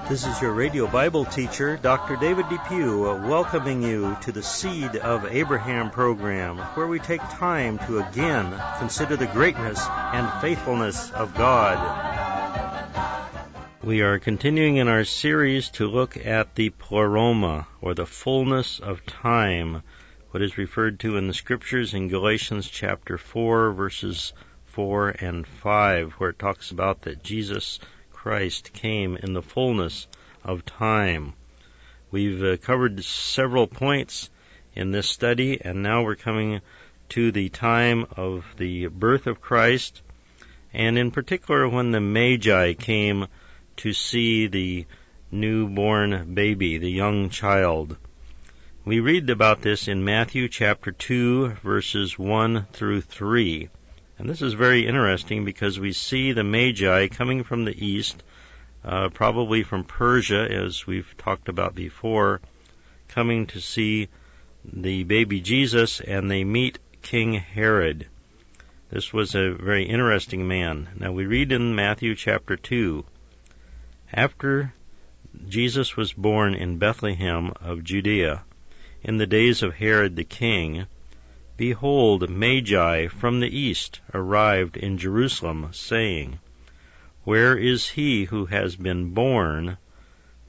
This is your radio Bible teacher, Dr. David Depew, welcoming you to the Seed of Abraham program, where we take time to again consider the greatness and faithfulness of God. We are continuing in our series to look at the Pleroma, or the fullness of time, what is referred to in the Scriptures in Galatians chapter 4, verses 4 and 5, where it talks about that Jesus Christ came in the fullness of time. We've covered several points in this study, and now we're coming to the time of the birth of Christ, and in particular when the Magi came to see the newborn baby, the young child. We read about this in Matthew chapter 2, verses 1 through 3. And this is very interesting because we see the Magi coming from the east, probably from Persia, as we've talked about before, coming to see the baby Jesus, and they meet King Herod. This was a very interesting man. Now we read in Matthew chapter 2, after Jesus was born in Bethlehem of Judea, in the days of Herod the king, behold, Magi from the east arrived in Jerusalem, saying, Where is he who has been born,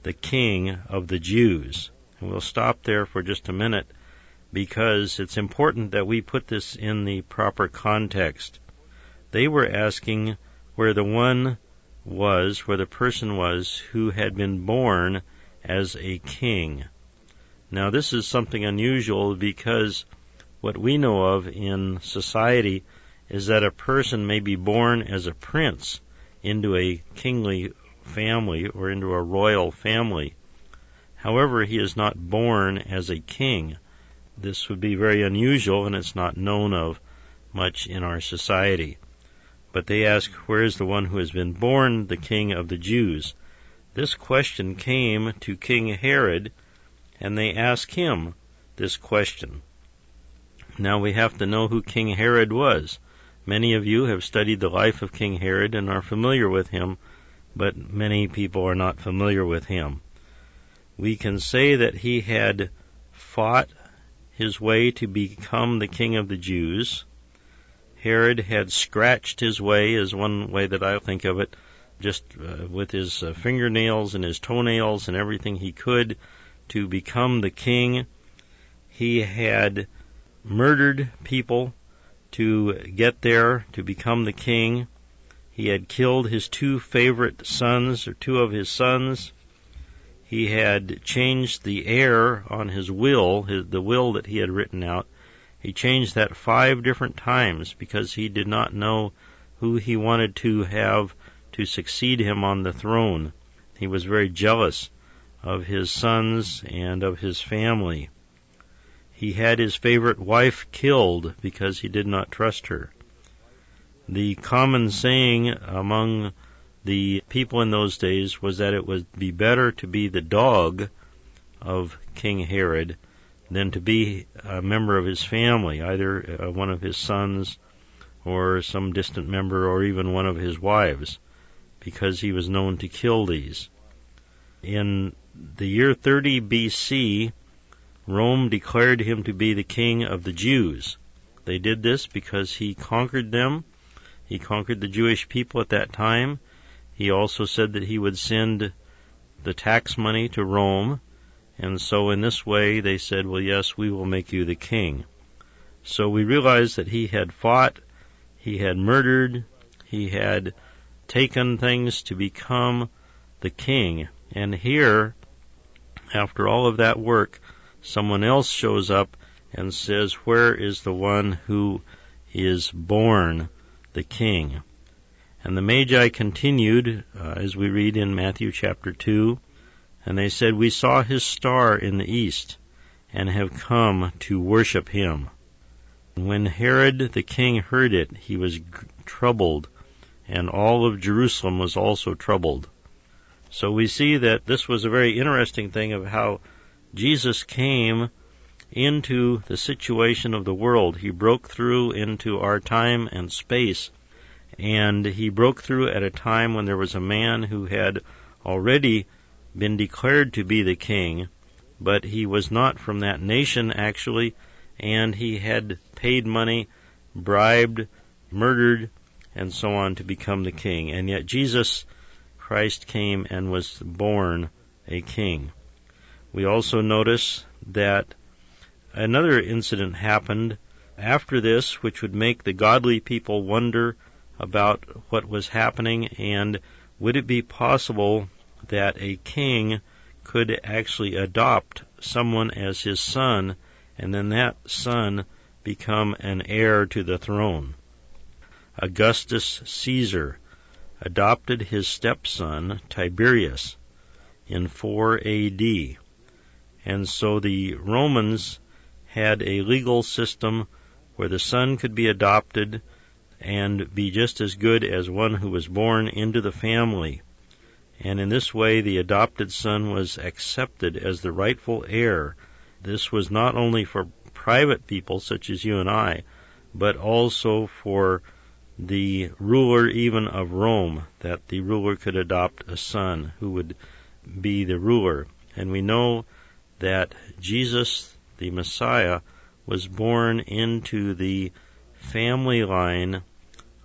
the King of the Jews? And we'll stop there for just a minute, because it's important that we put this in the proper context. They were asking where the one was, where the person was, who had been born as a king. Now this is something unusual, because what we know of in society is that a person may be born as a prince into a kingly family or into a royal family. However, he is not born as a king. This would be very unusual, and it's not known of much in our society. But they ask, where is the one who has been born, the King of the Jews? This question came to King Herod, and they ask him this question. Now we have to know who King Herod was. Many of you have studied the life of King Herod and are familiar with him, but many people are not familiar with him. We can say that he had fought his way to become the king of the Jews. Herod had scratched his way, is one way that I think of it, just with his fingernails and his toenails and everything he could to become the king. He had murdered people to get there, to become the king. He had killed his two favorite sons, or two of his sons. He had changed the heir on his will, the will that he had written out. He changed that 5 different times because he did not know who he wanted to have to succeed him on the throne. He was very jealous of his sons and of his family. He had his favorite wife killed because he did not trust her. The common saying among the people in those days was that it would be better to be the dog of King Herod than to be a member of his family, either one of his sons or some distant member or even one of his wives, because he was known to kill these. In the year 30 B.C., Rome declared him to be the king of the Jews. They did this because he conquered them. He conquered the Jewish people at that time. He also said that he would send the tax money to Rome. And so in this way they said, well, yes, we will make you the king. So we realize that he had fought, he had murdered, he had taken things to become the king. And here, after all of that work, someone else shows up and says, where is the one who is born the king? And the Magi continued, as we read in Matthew chapter 2, and they said, we saw his star in the east, and have come to worship him. And when Herod the king heard it, he was troubled, and all of Jerusalem was also troubled. So we see that this was a very interesting thing of how Jesus came into the situation of the world. He broke through into our time and space, and he broke through at a time when there was a man who had already been declared to be the king, but he was not from that nation actually, and he had paid money, bribed, murdered, and so on to become the king. And yet Jesus Christ came and was born a king. We also notice that another incident happened after this, which would make the godly people wonder about what was happening, and would it be possible that a king could actually adopt someone as his son, and then that son become an heir to the throne. Augustus Caesar adopted his stepson Tiberius in 4 A.D., and so the Romans had a legal system where the son could be adopted and be just as good as one who was born into the family. And in this way, the adopted son was accepted as the rightful heir. This was not only for private people such as you and I, but also for the ruler even of Rome, that the ruler could adopt a son who would be the ruler. And we know that Jesus, the Messiah, was born into the family line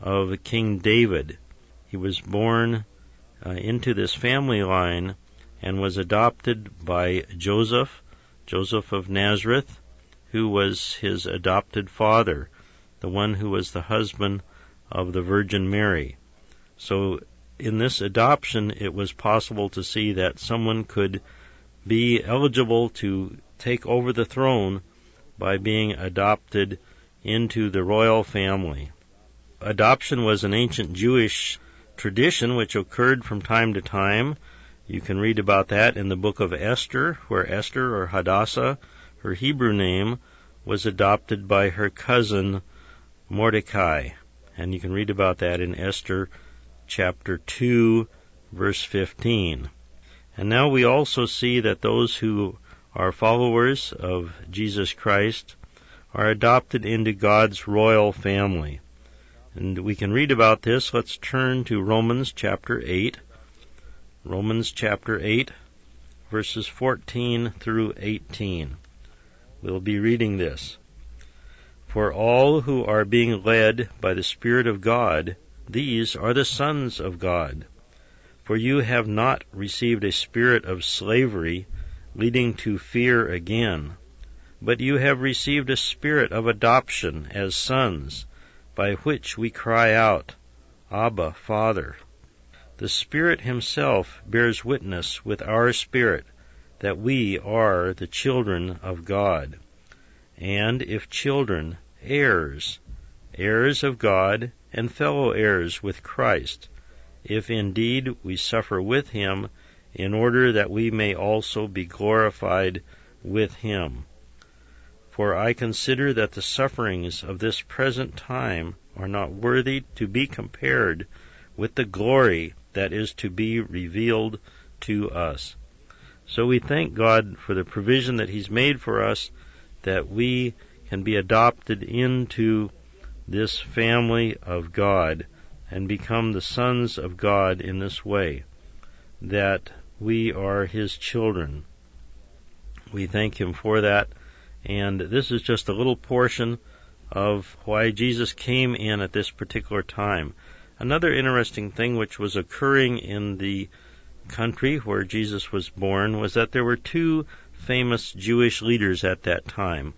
of King David. He was born into this family line and was adopted by Joseph of Nazareth, who was his adopted father, the one who was the husband of the Virgin Mary. So in this adoption, it was possible to see that someone could be eligible to take over the throne by being adopted into the royal family. Adoption was an ancient Jewish tradition which occurred from time to time. You can read about that in the book of Esther, where Esther, or Hadassah, her Hebrew name, was adopted by her cousin Mordecai. And you can read about that in Esther chapter 2, verse 15. And now we also see that those who are followers of Jesus Christ are adopted into God's royal family. And we can read about this. Let's turn to Romans chapter 8. Romans chapter 8, verses 14 through 18. We'll be reading this. For all who are being led by the Spirit of God, these are the sons of God. For you have not received a spirit of slavery, leading to fear again, but you have received a spirit of adoption as sons, by which we cry out, Abba, Father. The Spirit himself bears witness with our spirit that we are the children of God. And if children, heirs, heirs of God, and fellow heirs with Christ, if indeed we suffer with him, in order that we may also be glorified with him. For I consider that the sufferings of this present time are not worthy to be compared with the glory that is to be revealed to us. So we thank God for the provision that he's made for us, that we can be adopted into this family of God and become the sons of God in this way, that we are his children. We thank him for that, and this is just a little portion of why Jesus came in at this particular time. Another interesting thing which was occurring in the country where Jesus was born was that there were two famous Jewish leaders at that time.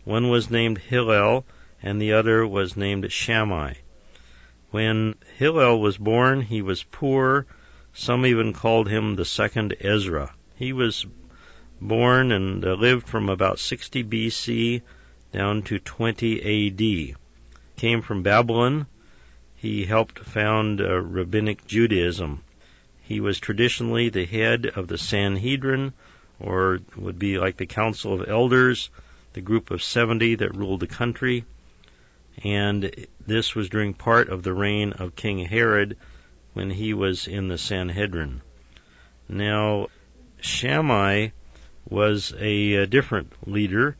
One was named Hillel, and the other was named Shammai. When Hillel was born, he was poor. Some even called him the second Ezra. He was born and lived from about 60 B.C. down to 20 A.D. Came from Babylon. He helped found Rabbinic Judaism. He was traditionally the head of the Sanhedrin, or would be like the Council of Elders, the group of 70 that ruled the country. And this was during part of the reign of King Herod when he was in the Sanhedrin. Now, Shammai was a different leader,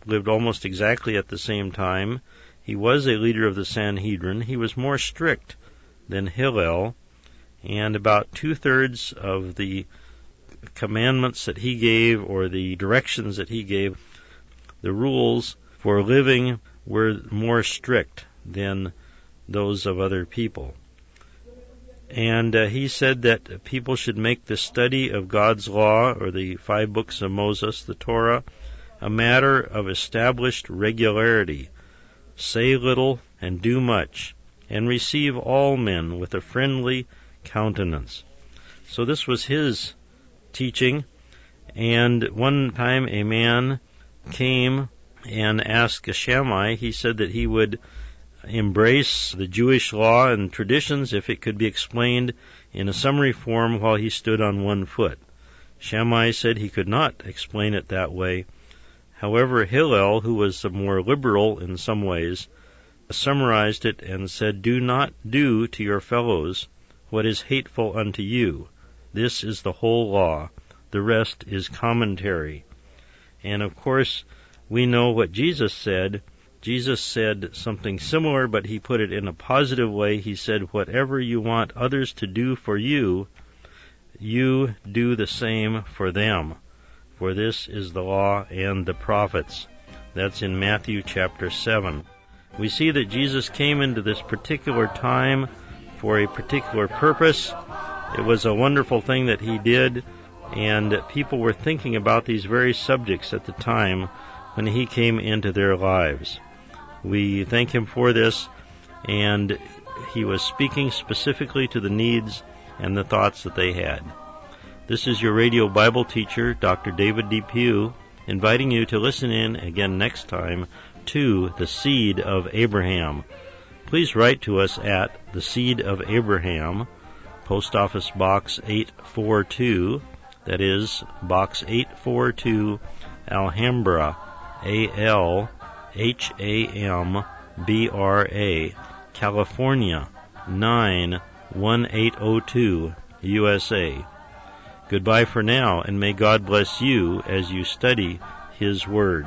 lived almost exactly at the same time. He was a leader of the Sanhedrin. He was more strict than Hillel, and about 2/3 of the commandments that he gave or the directions that he gave, the rules for living were more strict than those of other people. And he said that people should make the study of God's law, or the 5 books of Moses, the Torah, a matter of established regularity. Say little and do much, and receive all men with a friendly countenance. So this was his teaching, and one time a man came and asked Shammai. He said that he would embrace the Jewish law and traditions if it could be explained in a summary form while he stood on one foot. Shammai said he could not explain it that way. However, Hillel, who was more liberal in some ways, summarized it and said, "Do not do to your fellows what is hateful unto you. This is the whole law. The rest is commentary." And of course, we know what Jesus said. Jesus said something similar, but he put it in a positive way. He said, "Whatever you want others to do for you, you do the same for them. For this is the law and the prophets." That's in Matthew chapter 7. We see that Jesus came into this particular time for a particular purpose. It was a wonderful thing that he did, and people were thinking about these very subjects at the time when he came into their lives. We thank him for this, and he was speaking specifically to the needs and the thoughts that they had. This is your radio Bible teacher, Dr. David Depew, inviting you to listen in again next time to The Seed of Abraham. Please write to us at The Seed of Abraham, Post Office Box 842, that is, Box 842, Alhambra, Alhambra, California, 91802, USA. Goodbye for now, and may God bless you as you study His Word.